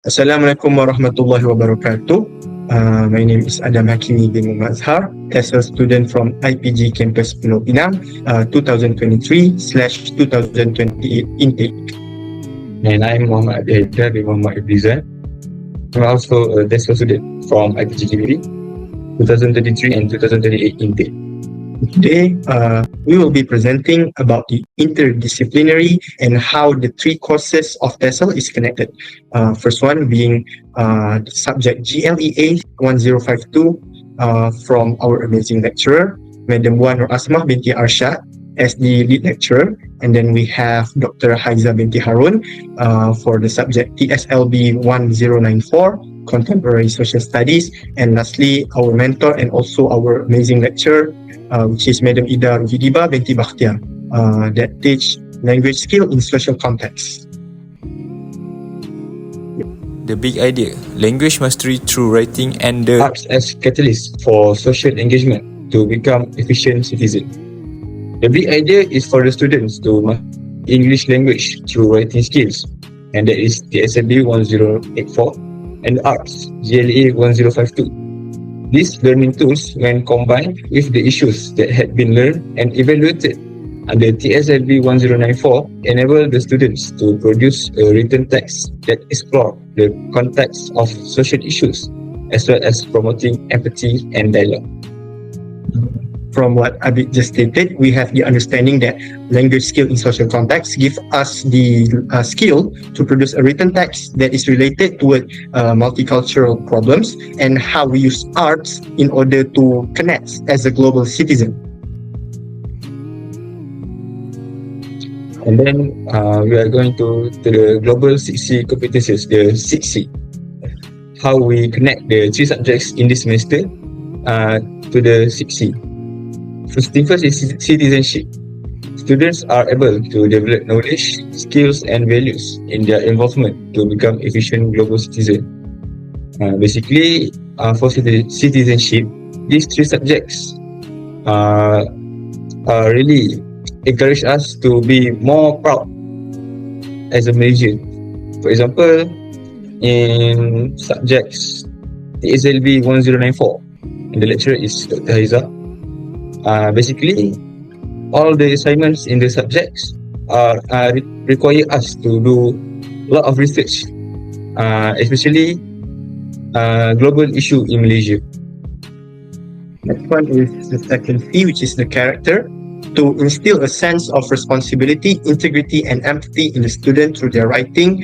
Assalamualaikum warahmatullahi wabarakatuh. My name is Adam Hakimi bin Mazhar, TESL student from IPGK campus Pulau Pinang, 2023/2028 intake. And I'm Muhammad Haidar bin Muhammad Ambilan. I'm also a TESL student from IPGK 2033 and 2038 intake. Today, we will be presenting about the interdisciplinary and how the three courses of TESL is connected. First one being the subject GLEA 1052 from our amazing lecturer, Madam Wan Nur Asmah binti Arshad, as the lead lecturer. And then we have Dr. Haiza binti Harun for the subject TSLB 1094, Contemporary Social Studies. And lastly, our mentor and also our amazing lecturer, which is Madam Ida Ruhidiba binti Bakhtiar, that teach language skill in social context. The big idea, language mastery through writing and the Arts as catalyst for social engagement to become efficient citizens. The big idea is for the students to master English language through writing skills, and that is TSLB 1084 and Arts GLA 1052. These learning tools, when combined with the issues that had been learned and evaluated under TSLB 1094, enable the students to produce a written text that explore the context of social issues, as well as promoting empathy and dialogue. From what Abid just stated, we have the understanding that language skill in social context give us the skill to produce a written text that is related to multicultural problems and how we use arts in order to connect as a global citizen. And then we are going to the global 6C competencies, the 6C. How we connect the three subjects in this semester to the 6C. First thing first is citizenship. Students are able to develop knowledge, skills and values in their involvement to become efficient global citizens. Basically, for citizenship, these three subjects really encourage us to be more proud as a Malaysian. For example, in subjects TSLB 1094, and the lecturer is Dr. Haiza. Basically, all the assignments in the subjects require us to do a lot of research, especially global issue in Malaysia. Next one is the second C, which is the character, to instill a sense of responsibility, integrity, and empathy in the student through their writing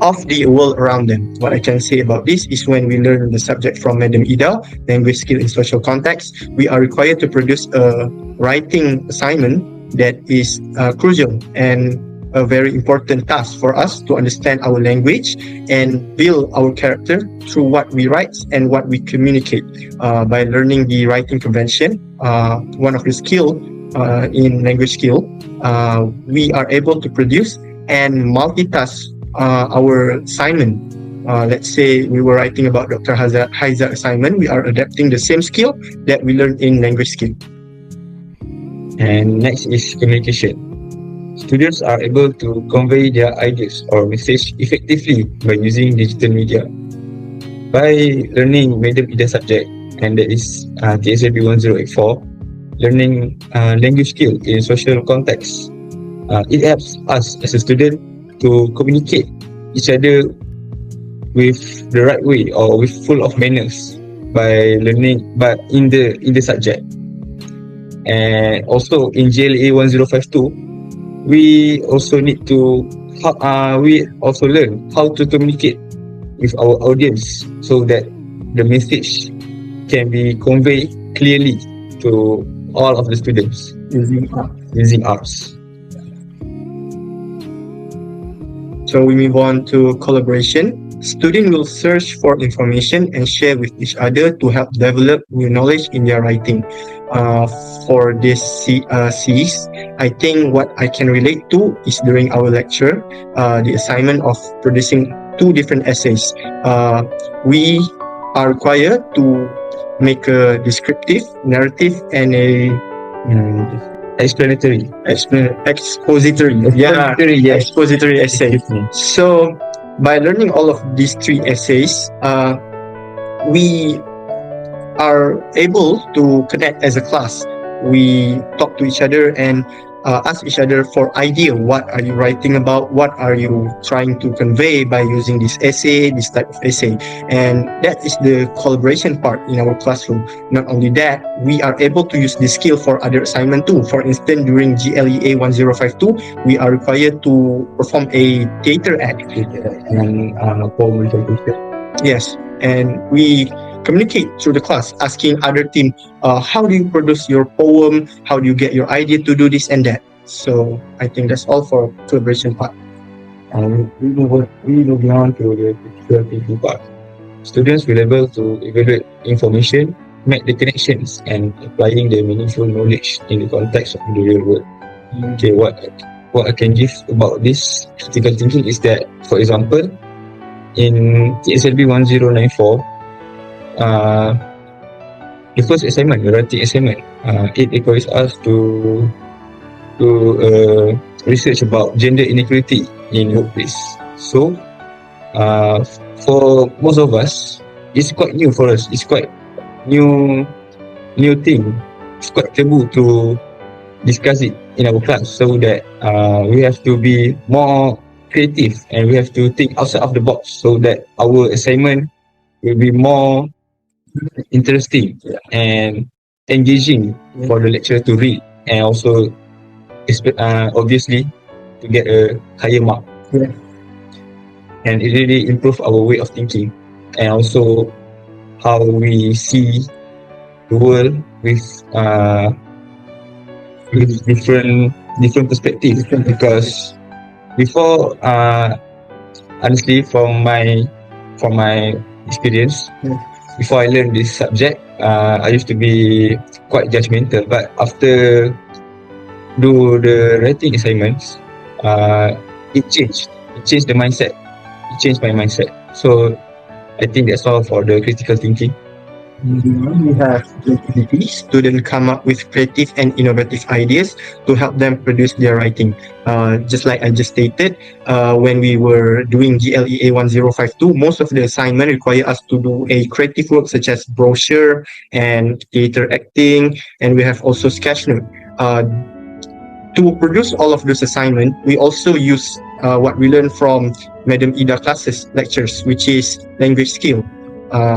of the world around them. What I can say about this is when we learn the subject from Madam Ida, language skill in social context, we are required to produce a writing assignment that is crucial and a very important task for us to understand our language and build our character through what we write and what we communicate. By learning the writing convention, one of the skill in language skill, we are able to produce and multitask our assignment. Let's say we were writing about Dr. Haiza assignment, we are adapting the same skill that we learned in language skill. And next is communication. Students are able to convey their ideas or message effectively by using digital media. By learning Madam Ida subject, and that is TSLB 1084, learning language skill in social context, it helps us as a student to communicate each other with the right way or with full of manners by learning but in the subject. And also in GLA 1052, we also need to we also learn how to communicate with our audience so that the message can be conveyed clearly to all of the students using arts. So we move on to collaboration. Students will search for information and share with each other to help develop new knowledge in their writing. For this C's, I think what I can relate to is during our lecture, the assignment of producing two different essays. We are required to make a descriptive, narrative, and a Expository. expository. Yeah, Expository, yes. expository essay. So By learning all of these three essays, we are able to connect as a class. We talk to each other and ask each other for idea. What are you writing about? What are you trying to convey by using this essay, this type of essay? And that is the collaboration part in our classroom. Not only that, we are able to use this skill for other assignment too. For instance, during GLEA 1052, we are required to perform a theater act. And poem presentation. Yes, and we communicate through the class, asking other team, how do you produce your poem? How do you get your idea to do this and that? So I think that's all for collaboration part. And we move on to the critical thinking part. Students will be able to evaluate information, make the connections, and applying the meaningful knowledge in the context of the real world. Okay, what I can give about this critical thinking is that, for example, in TSLB 1094, the first assignment, the writing assignment, it requires us to research about gender inequality in workplace. So, for most of us, it's quite new for us. It's quite new thing. It's quite taboo to discuss it in our class. So that we have to be more creative and we have to think outside of the box so that our assignment will be more interesting and engaging for the lecturer to read, and also obviously to get a higher mark. Yeah. And it really improve our way of thinking and also how we see the world with different perspectives. Because before, honestly, from my experience, before I learned this subject, I used to be quite judgmental. But after do the writing assignments, it changed. It changed the mindset. It changed my mindset. So I think that's all for the critical thinking. We have creativity. Students come up with creative and innovative ideas to help them produce their writing. Just like I just stated, when we were doing GLEA 1052, most of the assignment require us to do a creative work such as brochure and theater acting, and we have also sketch note. To produce all of those assignments, we also use what we learned from Madam Ida classes lectures, which is language skill.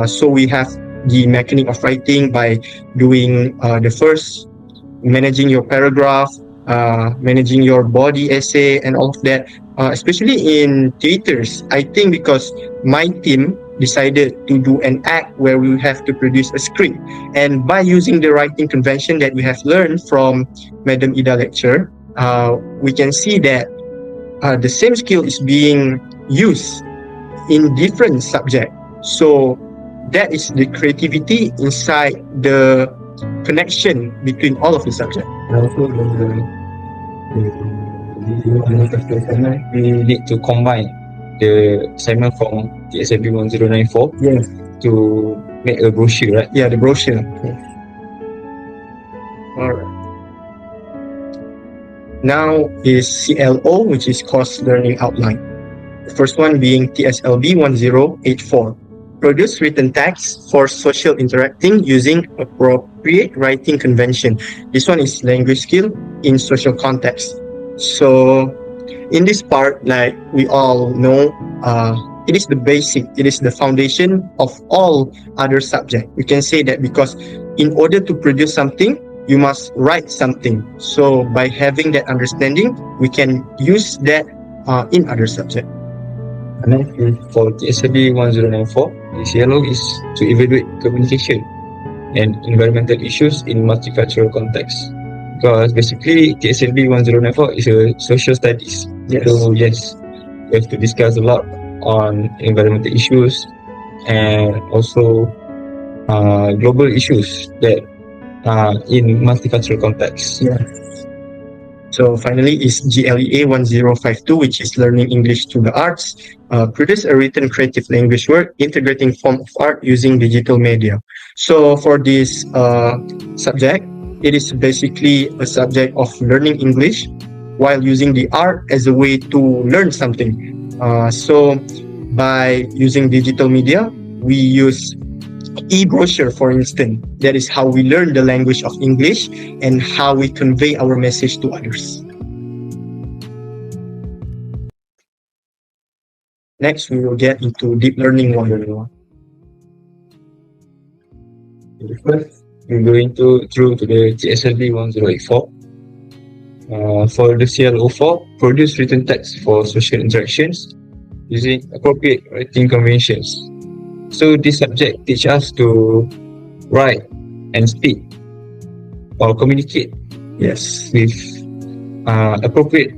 So we have the mechanic of writing by doing the first, managing your paragraph, managing your body essay and all of that, especially in theaters. I think because my team decided to do an act where we have to produce a script, and by using the writing convention that we have learned from Madam Ida lecture, we can see that the same skill is being used in different subjects. So that is the creativity inside the connection between all of the subjects. And also we need to combine the assignment from TSLB 1094 Yes. to make a brochure, right? Yeah, the brochure. Alright. Now is CLO, which is course learning outline. The first one being TSLB 1084. Produce written text for social interacting using appropriate writing convention. This one is language skill in social context. So in this part, like we all know, it is the basic, it is the foundation of all other subjects. We can say that because in order to produce something, you must write something. So by having that understanding, we can use that in other subjects. And then for TSLB 1094, this yellow is to evaluate communication and environmental issues in multicultural context. Because basically TSLB 1094 is a social studies. Yes. So yes, we have to discuss a lot on environmental issues and also global issues that in multicultural context. Yeah. So finally is GLEA 1052, which is learning English through the arts. Produce a written creative language work integrating form of art using digital media. So for this subject, it is basically a subject of learning English while using the art as a way to learn something. So by using digital media. We use e-brochure, for instance. That is how we learn the language of English and how we convey our message to others. Next, we will get into deep learning 101. First, we're going through to the TSLB 1084. For the CL04, produce written text for social interactions using appropriate writing conventions. So this subject teaches us to write and speak or communicate Yes. with appropriate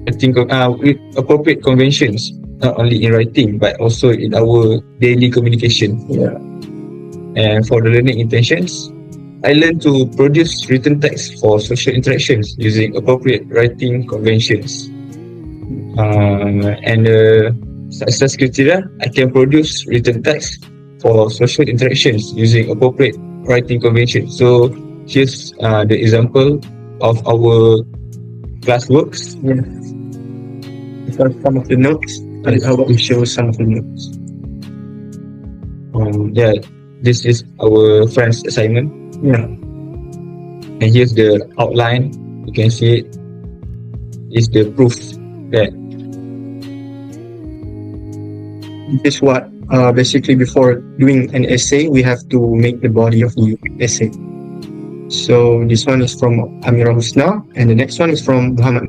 with appropriate conventions, not only in writing but also in our daily communication. Yeah. And for the learning intentions, I learned to produce written text for social interactions using appropriate writing conventions. And the success criteria, I can produce written text for social interactions using appropriate writing conventions. So here's the example of our classworks. Yes. These are some of the notes. Yes. How about we show some of the notes? Yeah, this is our friend's assignment. Yeah. And here's the outline. You can see it is the proof that This is what basically before doing an essay, we have to make the body of the essay. So this one is from Amira Husna, and the next one is from Muhammad.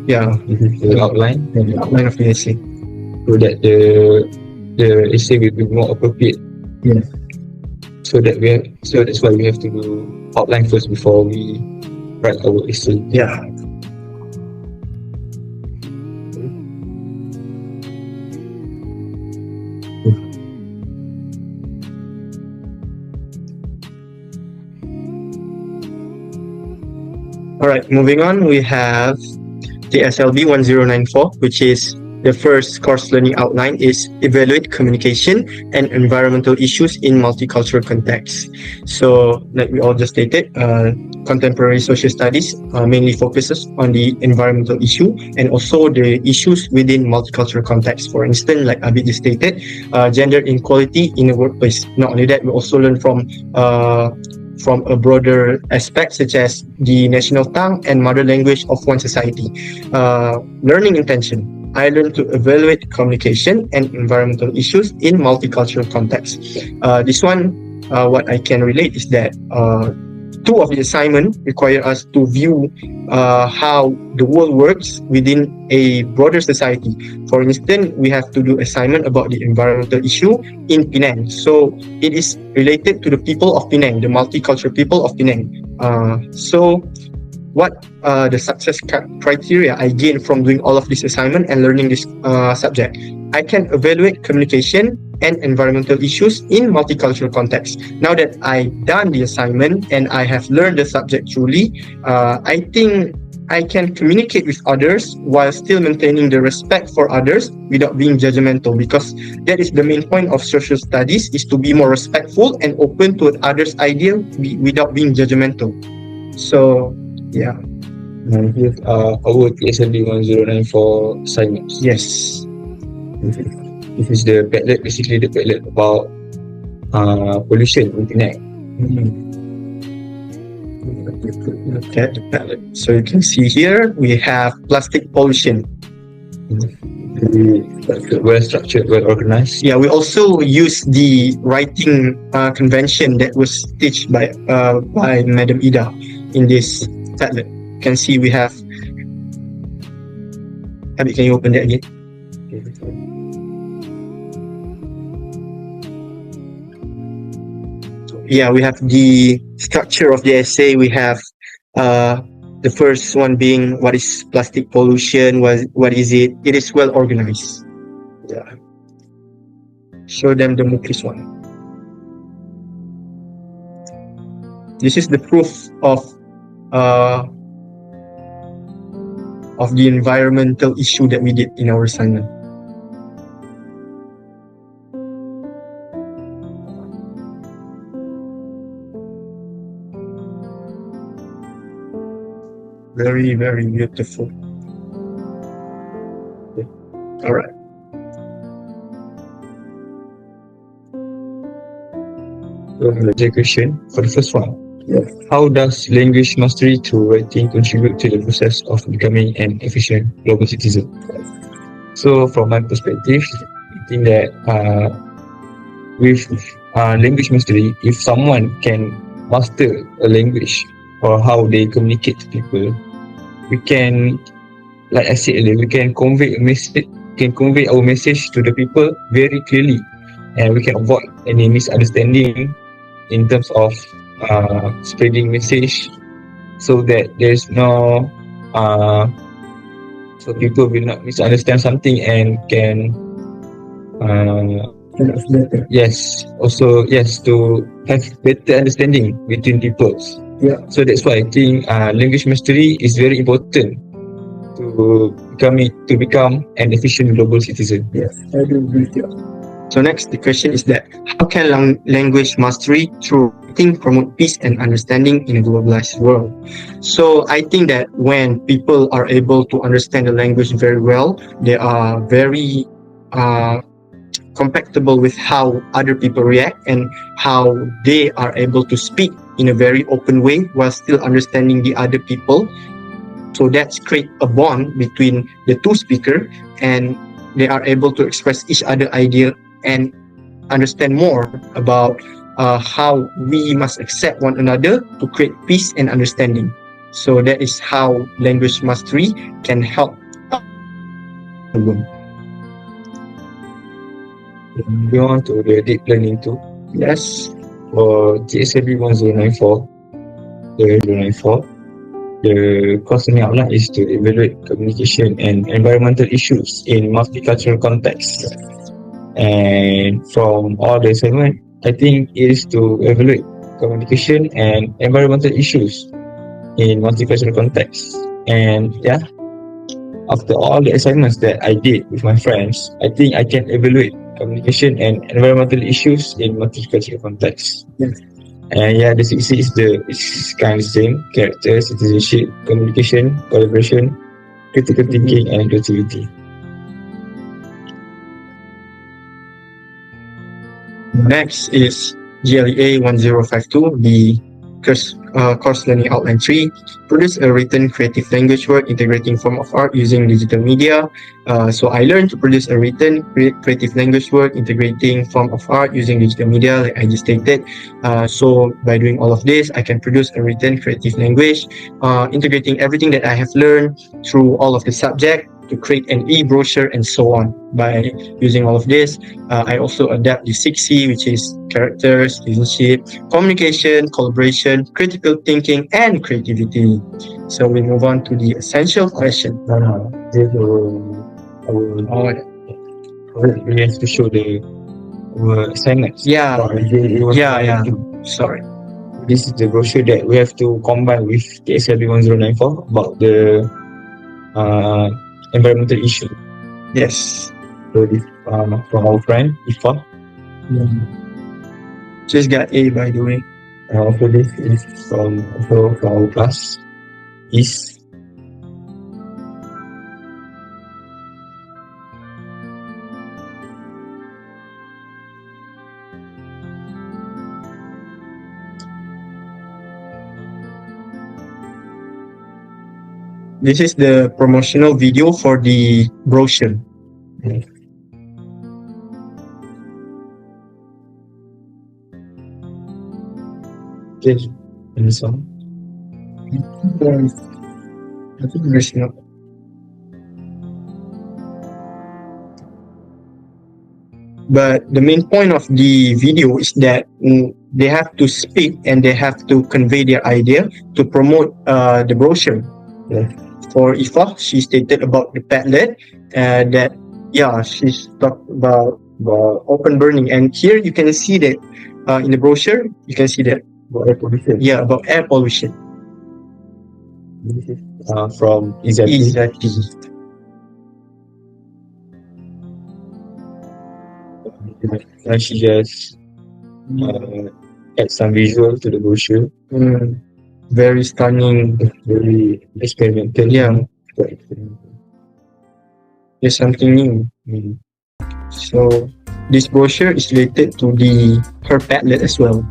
Yeah, the outline, the outline of the essay. so that the essay will be more appropriate. Yes. So that's why we have to do outline first before we write our essay. Yeah. All right, moving on, we have the SLB 1094, which is the first course learning outline is evaluate communication and environmental issues in multicultural contexts. So, like we all just stated, contemporary social studies mainly focuses on the environmental issue and also the issues within multicultural context. For instance, like Abid just stated, gender inequality in the workplace. Not only that, we also learn from a broader aspect such as the national tongue and mother language of one society. Learning intention. I learned to evaluate communication and environmental issues in multicultural context. This one, what I can relate is that two of the assignment require us to view how the world works within a broader society. For instance, we have to do assignment about the environmental issue in Pinang. So it is related to the people of Pinang, the multicultural people of Pinang. So what the success criteria I gain from doing all of this assignment and learning this subject? I can evaluate communication and environmental issues in multicultural context. Now that I've done the assignment and I have learned the subject truly, I think I can communicate with others while still maintaining the respect for others without being judgmental, because that is the main point of social studies, is to be more respectful and open to others' idea without being judgmental. So, yeah. And here's our TSLB 1094 assignments. Yes. This is the Padlet, basically the Padlet about pollution in Pinang. Look at the palette. So you can see here we have plastic pollution. Well structured, well organized. Yeah, we also use the writing convention that was taught by Madam Ida in this tablet. You can see we have. Abby, can you open that again? Yeah, we have the structure of the essay. We have the first one being what is plastic pollution, what is it? It is well organized. Yeah. Show them the Mukis one. This is the proof of the environmental issue that we did in our assignment. Very, very beautiful. Okay. All right. the question for the first one. Yes. How does language mastery through writing contribute to the process of becoming an efficient global citizen? So, from my perspective, I think that with language mastery, if someone can master a language or how they communicate to people, we can, like I said earlier, we can convey a message, can convey our message to the people very clearly, and we can avoid any misunderstanding in terms of spreading message, so that there's no so people will not misunderstand something and can yes, also yes, to have better understanding between peoples. Yeah. So that's why I think language mastery is very important to become an efficient global citizen. Yes, I do agree with you. So next, the question is that how can language mastery through writing promote peace and understanding in a globalized world? So I think that when people are able to understand the language very well, they are very compatible with how other people react and how they are able to speak in a very open way while still understanding the other people. So that's create a bond between the two speakers, and they are able to express each other idea and understand more about how we must accept one another to create peace and understanding. So that is how language mastery can help. Moving on to the deep learning too. Yes. For TESL 1094, the questioning outline is to evaluate communication and environmental issues in multicultural contexts. And from all the assignment, I think it is to evaluate communication and environmental issues in multicultural contexts. And yeah, after all the assignments that I did with my friends, I think I can evaluate communication and environmental issues in multicultural contexts. Yes. And yeah, the 6C is kind of the same: character, citizenship, communication, collaboration, critical thinking, and creativity. Next is GLEA 1052, the course learning outline 3. Produce a written creative language work integrating form of art using digital media. So I learned to produce a written creative language work integrating form of art using digital media, like I just stated. So by doing all of this, I can produce a written creative language, integrating everything that I have learned through all of the subject to create an e-brochure and so on. By using all of this, I also adapt the 6C, which is character, citizenship, communication, collaboration, critical thinking, and creativity. So we move on to the essential question. We have to show the assignments. Yeah. Sorry. This is the brochure that we have to combine with TESL 1094 about the environmental issue. Yes. So this from our friend Ifa. Just got A, by the way. Also this is from our class is This is the promotional video for the brochure. okay. And this one. I think there's no. But the main point of the video is that they have to speak and they have to convey their idea to promote the brochure. Yeah. For Ifa, she stated about the Padlet, that she's talked about open burning, and here you can see that in the brochure you can see that About air pollution. Yeah, about air pollution. This is from Izati. And she just add some visual to the brochure. Very stunning, very experimental. Yeah. There's something new. So this brochure is related to her Padlet as well.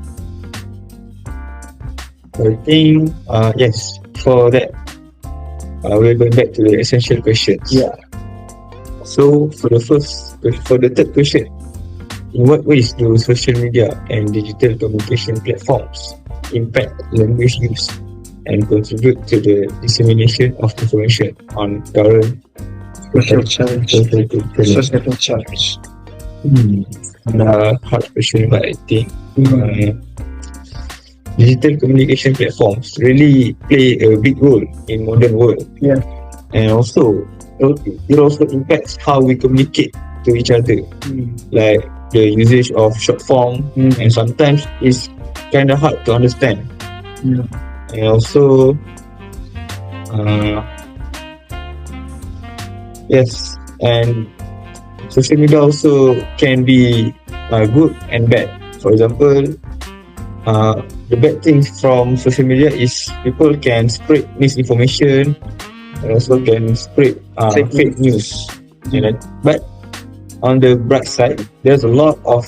I think, yes, for that, we're going back to the essential questions. Yeah. So for the third question, in what ways do social media and digital communication platforms impact language use and contribute to the dissemination of information on current Social challenge. Societal challenge. hard question, but I think digital communication platforms really play a big role in modern world. Yeah. And also it also impacts how we communicate to each other, like the usage of short form, and sometimes it's kind of hard to understand. Yeah. And also yes, and social media also can be good and bad. For example, the bad thing from social media is people can spread misinformation and also can spread fake news. But on the bright side, there's a lot of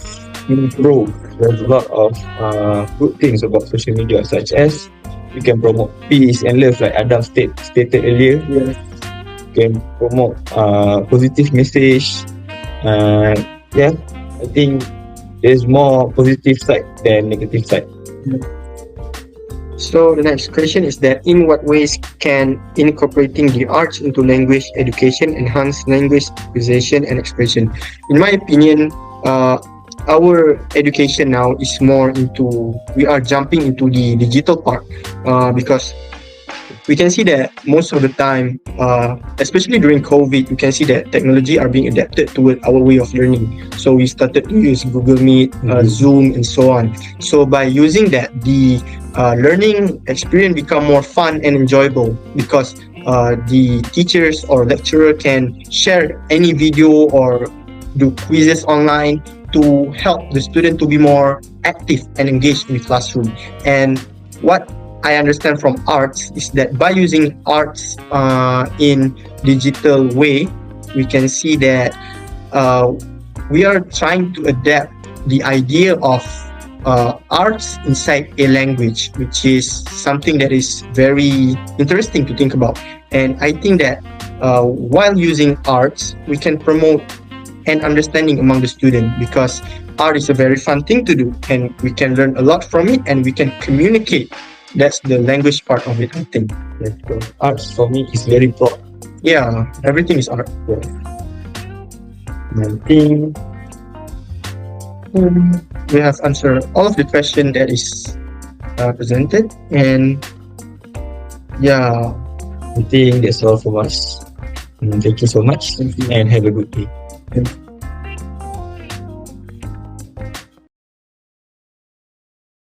growth. There's a lot of good things about social media, such as we can promote peace and love, like Adam stated earlier. Yes. Can promote positive message. Yeah, I think there's more positive side than negative side. So the next question is that in what ways can incorporating the arts into language education enhance language acquisition and expression? In my opinion, our education now is more into, we are jumping into the digital part, because we can see that most of the time, especially during COVID, you can see that technology are being adapted to our way of learning. So we started to use Google Meet, Zoom, and so on. So by using that, the learning experience become more fun and enjoyable, because the teachers or lecturer can share any video or do quizzes online to help the student to be more active and engaged in the classroom. And what I understand from arts is that by using arts in digital way, we can see that we are trying to adapt the idea of arts inside a language, which is something that is very interesting to think about. And I think that while using arts, we can promote an understanding among the student, because art is a very fun thing to do, and we can learn a lot from it, and we can communicate. That's the language part of it, I think. Arts for me is very broad. Yeah, everything is art. I think we have answered all of the question that is presented, and yeah, I think that's all from us. Thank you so much, and have a good day.